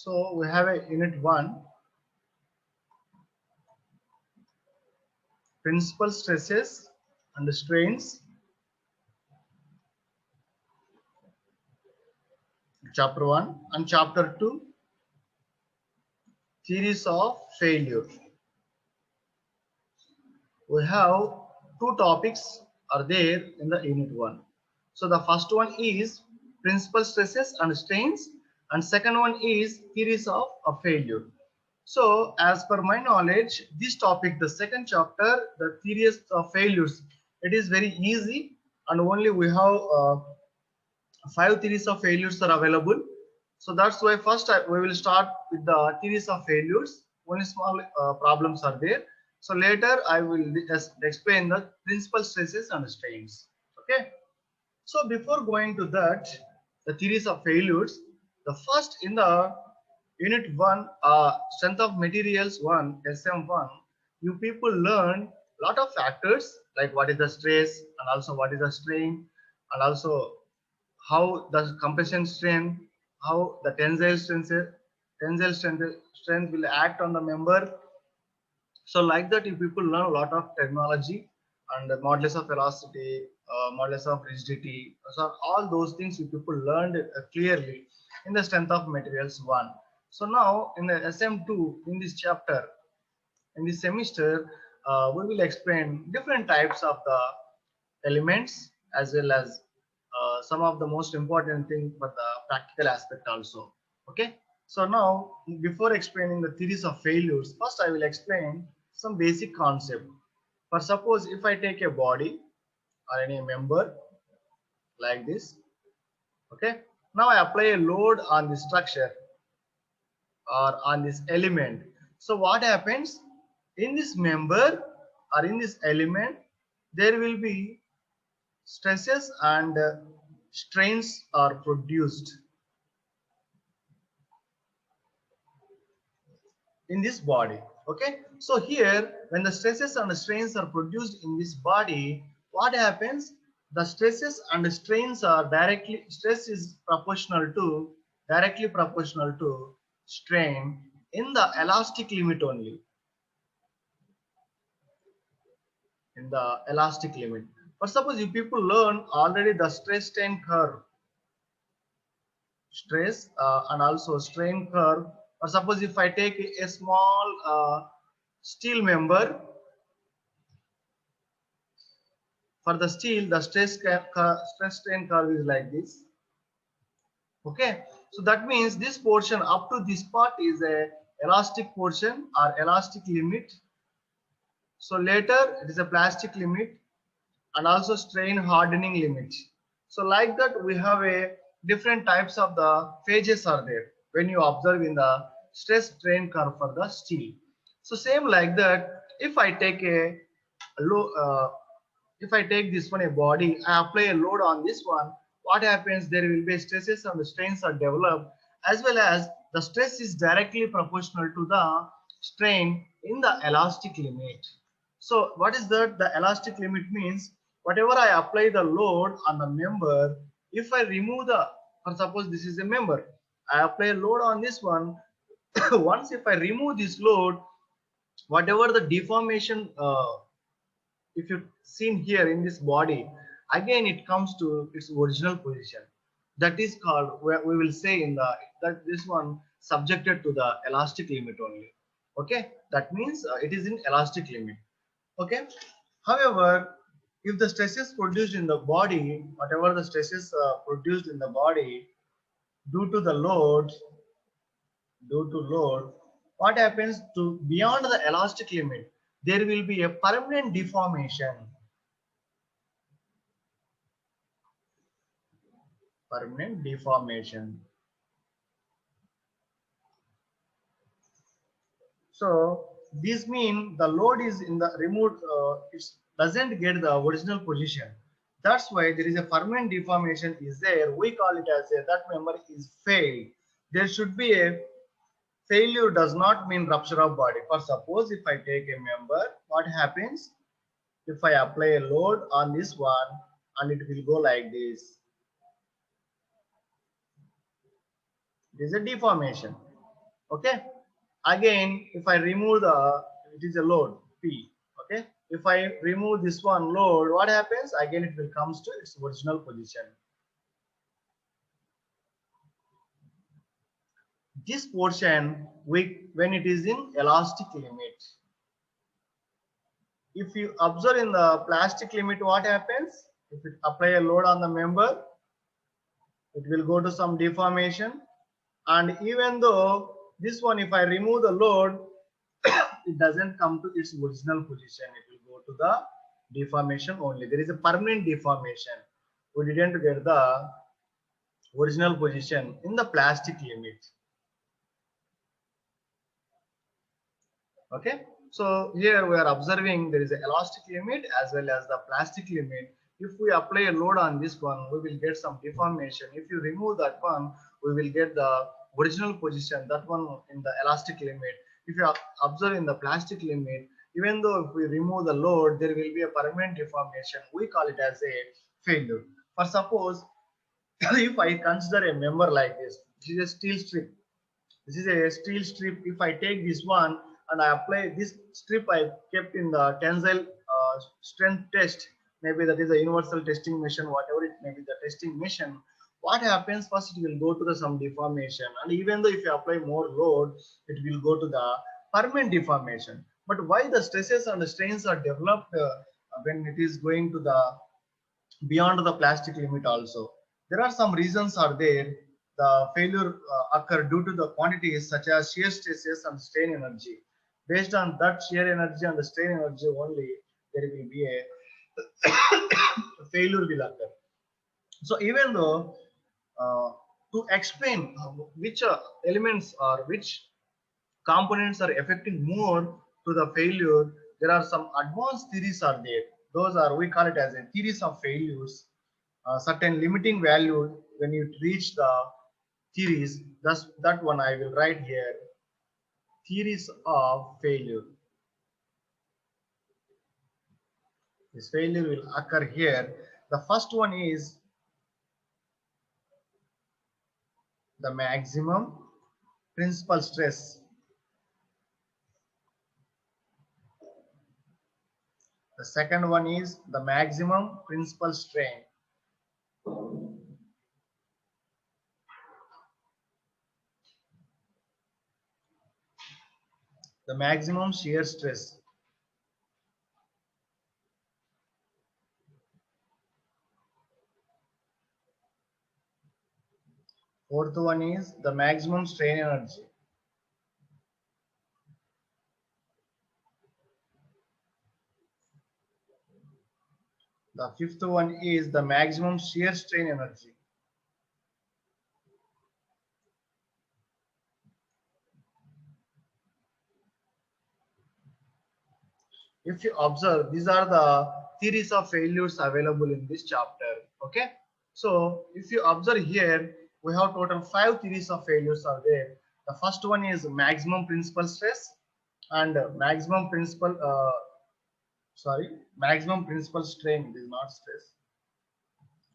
So we have a unit 1, principal stresses and strains, chapter 1, and chapter 2, theories of failure. We have two topics are there in the unit 1. So the first one is principal stresses and strains, and second one is theories of a failure. So as per my knowledge, this topic, the second chapter, the theories of failures, it is very easy, and only we have 5 theories of failures are available. So that's why first we will start with the theories of failures. Only small problems are there. So later I will just explain the principal stresses and strains. Okay. So before going to that, the theories of failures, the first in the unit 1, strength of materials 1, SM1, you people learn a lot of factors like what is the stress and also what is the strain, and also how the compression strength, how the tensile strength will act on the member. So like that, you people learn a lot of technology and the modulus of velocity, modulus of rigidity. So all those things you people learned clearly in the strength of materials 1. So now in the SM2, in this chapter, in this semester, we will explain different types of the elements as well as some of the most important thing for the practical aspect also. Okay. So now before explaining the theories of failures, first I will explain some basic concept. For suppose if I take a body or any member like this, okay. Now I apply a load on the structure or on this element. So what happens in this member or in this element, there will be stresses and strains are produced in this body. Okay. So here when the stresses and strains are produced in this body, what happens? The stresses and strains are stress is directly proportional to strain in the elastic limit only. In the elastic limit. But suppose you people learn already the stress strain curve, stress and also strain curve. Or suppose if I take a small steel member, for the steel, the stress strain curve is like this. Okay, so that means this portion up to this part is a elastic portion or elastic limit. So later it is a plastic limit and also strain hardening limit. So like that we have a different types of the phases are there when you observe in the stress strain curve for the steel. So same like that, if I take a low if I take this one a body, I apply a load on this one, what happens? There will be stresses and the strains are developed, as well as the stress is directly proportional to the strain in the elastic limit. So what is that? The elastic limit means whatever I apply the load on the member, if I remove the, for suppose this is a member, I apply a load on this one. Once if I remove this load, whatever the deformation if you seen here in this body, again it comes to its original position. That is called, we will say in the, that this one subjected to the elastic limit only. Okay, that means it is in elastic limit. Okay. However, if the stresses produced in the body, whatever the stresses produced in the body due to the load, what happens to beyond the elastic limit, there will be a permanent deformation. Permanent deformation. So this means the load is in the removed, it doesn't get the original position. That's why there is a permanent deformation is there. We call it as a, that member is failed. There should be a failure does not mean rupture of body. For suppose if I take a member, what happens? If I apply a load on this one and it will go like this. There is a deformation. Okay. Again, if I remove it is a load P. Okay. If I remove this one load, what happens? Again, it will comes to its original position. This portion, when it is in elastic limit. If you observe in the plastic limit, what happens? If it apply a load on the member, it will go to some deformation. And even though this one, if I remove the load, it doesn't come to its original position. It will go to the deformation only. There is a permanent deformation. We didn't get the original position in the plastic limit. Okay. So here we are observing there is an elastic limit as well as the plastic limit. If we apply a load on this one, we will get some deformation. If you remove that one, we will get the original position, that one in the elastic limit. If you observe in the plastic limit, even though if we remove the load, there will be a permanent deformation. We call it as a failure. For suppose, if I consider a member like this, this is a steel strip. This is a steel strip. If I take this one and I apply this strip, I kept in the tensile strength test. Maybe that is a universal testing machine, whatever it may be, the testing machine. What happens first? It will go to the some deformation, and even though if you apply more load, it will go to the permanent deformation. But why the stresses and the strains are developed when it is going to the beyond the plastic limit also? There are some reasons are there. The failure occur due to the quantities such as shear stresses and strain energy. Based on that shear energy and the strain energy only, there will be a failure will occur. So even though to explain which elements or which components are affecting more to the failure, there are some advanced theories are there. Those are, we call it as a theories of failures. Certain limiting value when you reach the theories, that's that one I will write here. Theories of failure. This failure will occur here. The first one is the maximum principal stress. The second one is the maximum principal strain. The maximum shear stress. Fourth one is the maximum strain energy. The fifth one is the maximum shear strain energy. If you observe, these are the theories of failures available in this chapter. Okay. So if you observe here, we have total 5 theories of failures are there. The first one is maximum principal stress and maximum principal strain. It is not stress.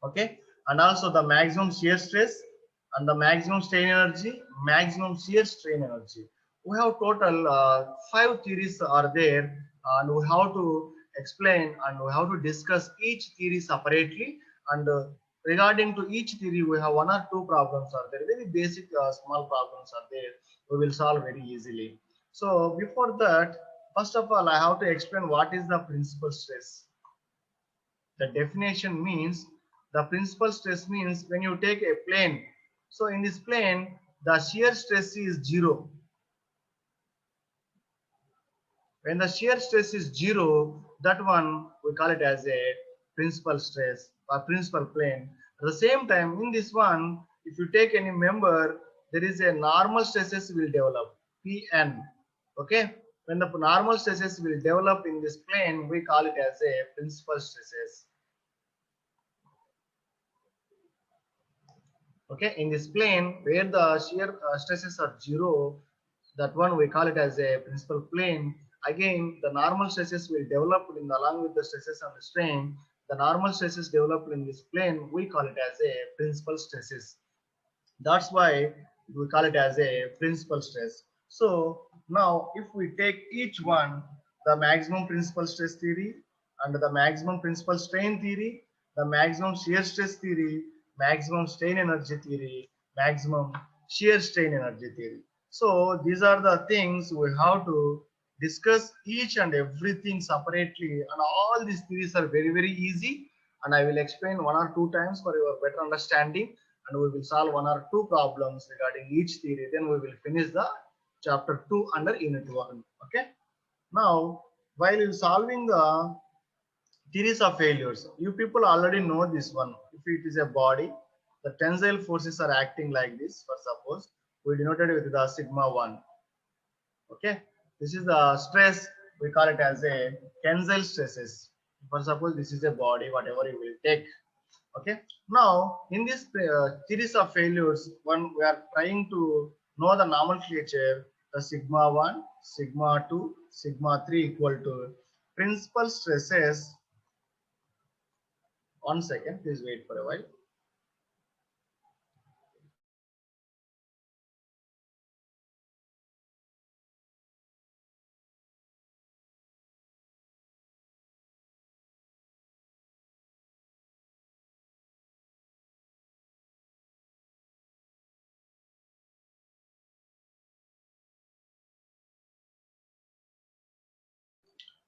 Okay, and also the maximum shear stress and the maximum strain energy, maximum shear strain energy. We have total 5 theories are there, and we have to explain and we have to discuss each theory separately. And regarding to each theory, we have 1 or 2 problems are there, very basic small problems are there, we will solve very easily. So before that, first of all, I have to explain what is the principal stress. The definition means, the principal stress means when you take a plane. So in this plane, the shear stress is 0. When the shear stress is 0, that one we call it as a principal stress or principal plane. At the same time, in this one, if you take any member, there is a normal stresses will develop, Pn. Okay, when the normal stresses will develop in this plane, we call it as a principal stresses. Okay, in this plane where the shear stresses are 0, that one we call it as a principal plane. Again, the normal stresses will develop along with the stresses and the strain. The normal stresses developed in this plane, we call it as a principal stresses. That's why we call it as a principal stress. So now if we take each one, the maximum principal stress theory and the maximum principal strain theory, the maximum shear stress theory, maximum strain energy theory, maximum shear strain energy theory. So these are the things we have to discuss each and everything separately, and all these theories are very easy, and I will explain one or two times for your better understanding, and we will solve one or two problems regarding each theory. Then we will finish the chapter 2 under unit 1. Okay. Now, while solving the theories of failures, you people already know this one. If it is a body, the tensile forces are acting like this. For suppose we denoted with the sigma 1. Okay. This is the stress. We call it as a tensile stresses. For suppose this is a body, whatever you will take. Okay. Now in this series of failures, one we are trying to know the nomenclature, the sigma 1, sigma 2, sigma 3 equal to principal stresses. One second, please wait for a while.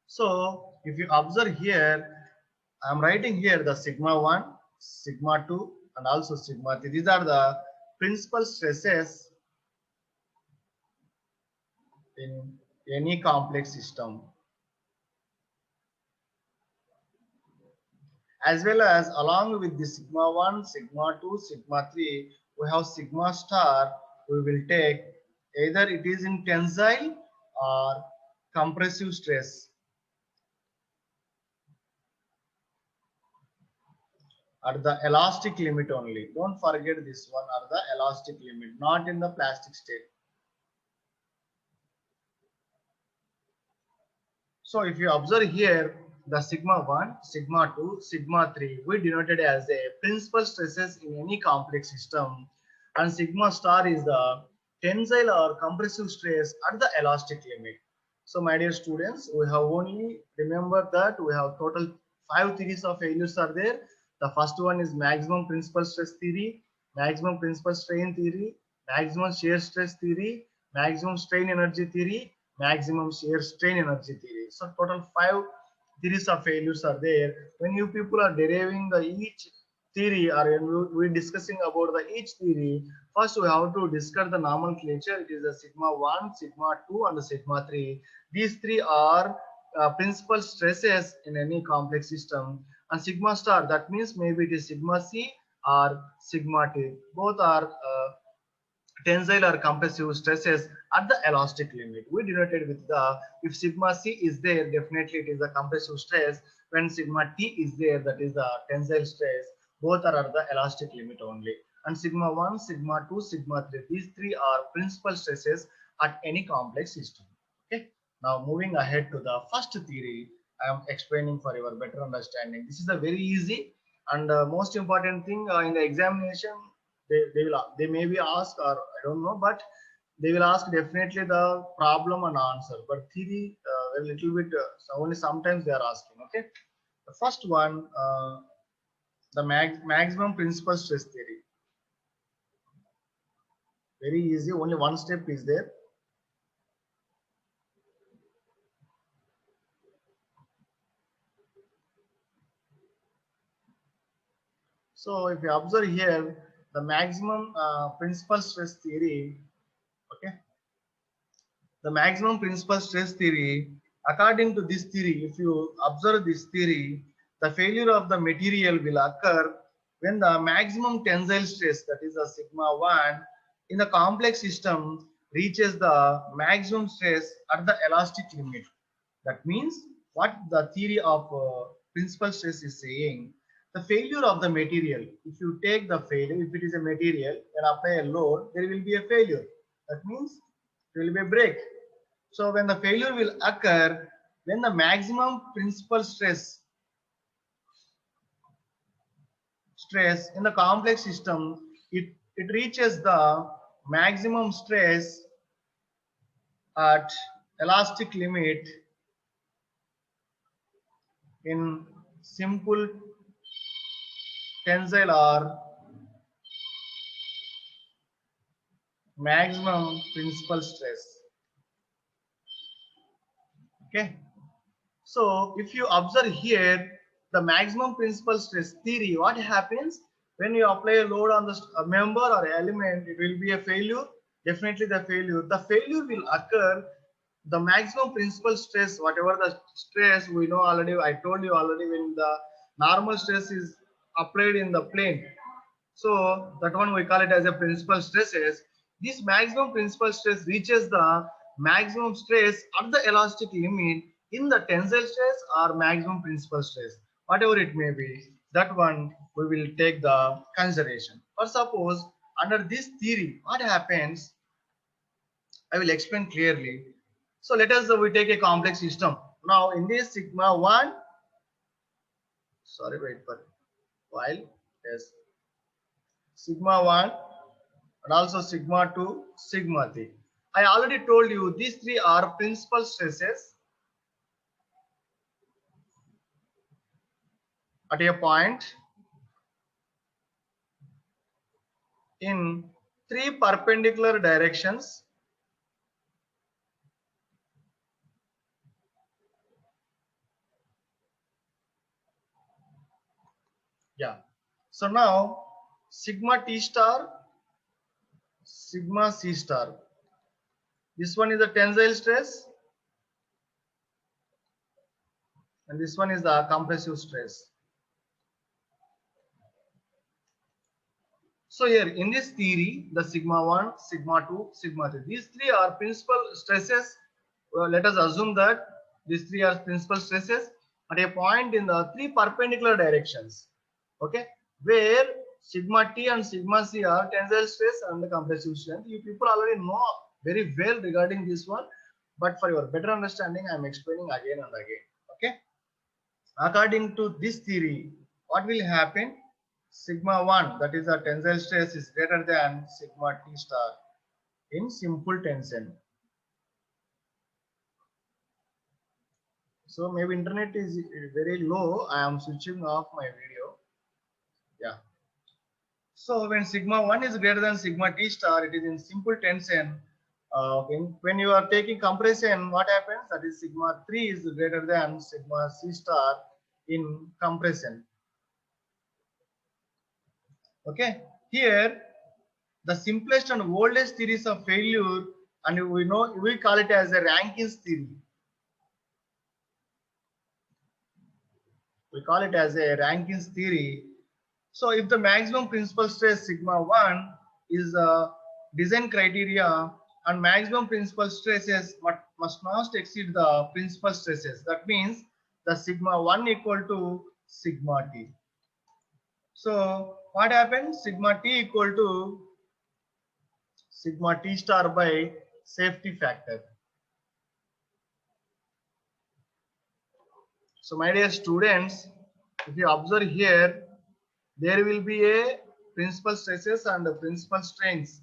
So if you observe here, I am writing here the sigma 1, sigma 2 and also sigma 3. These are the principal stresses in any complex system. As well as along with the sigma 1, sigma 2, sigma 3, we have sigma star. We will take either it is in tensile or compressive stress at the elastic limit only. Don't forget this one, at the elastic limit, not in the plastic state. So if you observe here, the sigma 1, sigma 2, sigma 3, we denoted as a principal stresses in any complex system, and sigma star is the tensile or compressive stress at the elastic limit. So my dear students, we have only remember that we have total 5 theories of failures are there. The first one is maximum principal stress theory, maximum principal strain theory, maximum shear stress theory, maximum strain energy theory, maximum shear strain energy theory. So total 5 theories of failures are there. When you people are deriving the each theory, or when we discussing about the each theory, first we have to discuss the nomenclature. It is a sigma 1, sigma 2 and the sigma 3. These three are principal stresses in any complex system, and sigma star, that means maybe it is sigma c or sigma t. Both are tensile or compressive stresses at the elastic limit. We denoted with the, if sigma c is there, definitely it is a compressive stress. When sigma t is there, that is the tensile stress. Both are at the elastic limit only. And sigma 1, sigma 2, sigma 3, these three are principal stresses at any complex system. Okay. Now moving ahead to the first theory, I am explaining for your better understanding. This is a very easy and most important thing in the examination. They may be asked, or I don't know, but they will ask definitely the problem and answer. But theory a little bit so only sometimes they are asking. Okay, the first one, the maximum principal stress theory. Very easy. Only one step is there. So if you observe here, the maximum principal stress theory. Okay, the maximum principal stress theory, according to this theory, if you observe this theory, the failure of the material will occur when the maximum tensile stress, that is a sigma 1, in the complex system reaches the maximum stress at the elastic limit. That means what the theory of principal stress is saying, the failure of the material, if you take the failure, if it is a material and apply a load, there will be a failure. That means there will be a break. So when the failure will occur, when the maximum principal stress in the complex system, it reaches the maximum stress at elastic limit in simple tensile or maximum principal stress. Okay. So if you observe here, the maximum principal stress theory, what happens when you apply a load on the member or element, it will be a failure. Definitely the failure. The failure will occur. The maximum principal stress, whatever the stress we know already, I told you already, when the normal stress is applied in the plane. So that one we call it as a principal stresses. This maximum principal stress reaches the maximum stress at the elastic limit in the tensile stress or maximum principal stress, whatever it may be. That one we will take the consideration. Or suppose under this theory, what happens? I will explain clearly. So let us we take a complex system. Now in this sigma 1, sorry, wait for while, yes, sigma 1 and also sigma 2, sigma 3. I already told you these three are principal stresses at a point in three perpendicular directions. Yeah. So now sigma T star, sigma C star. This one is the tensile stress and this one is the compressive stress. So here in this theory, the sigma 1, sigma 2, sigma 3, these three are principal stresses. Let us assume that these three are principal stresses at a point in the three perpendicular directions. Okay, where sigma T and sigma C are tensile stress and the compressive strength. You people already know very well regarding this one, but for your better understanding, I am explaining again and again. Okay, according to this theory, what will happen? Sigma 1, that is the tensile stress, is greater than sigma T star in simple tension. So maybe internet is very low. I am switching off my video. Yeah. So when sigma 1 is greater than sigma T star, it is in simple tension. When you are taking compression, what happens? That is sigma 3 is greater than sigma C star in compression. Okay. Here, the simplest and oldest theories of failure, and we call it as a Rankine's theory. We call it as a Rankine's theory. So if the maximum principal stress sigma 1 is a design criteria and maximum principal stresses must not exceed the principal stresses, that means the sigma 1 equal to sigma T. So what happens? Sigma T equal to sigma T star by safety factor. So my dear students, if you observe here, there will be a principal stresses and the principal strains.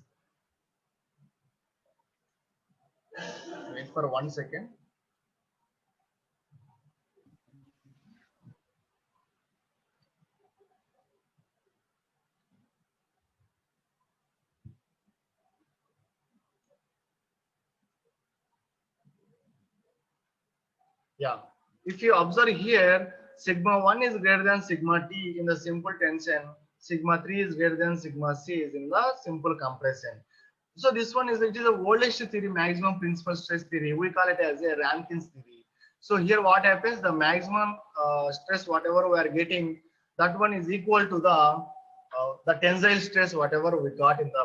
Wait for 1 second. Yeah. If you observe here, sigma 1 is greater than sigma T in the simple tension. Sigma 3 is greater than sigma C is in the simple compression. So this one is, it is the oldest theory, maximum principal stress theory. We call it as a Rankine's theory. So here what happens, the maximum stress whatever we are getting, that one is equal to the tensile stress whatever we got in the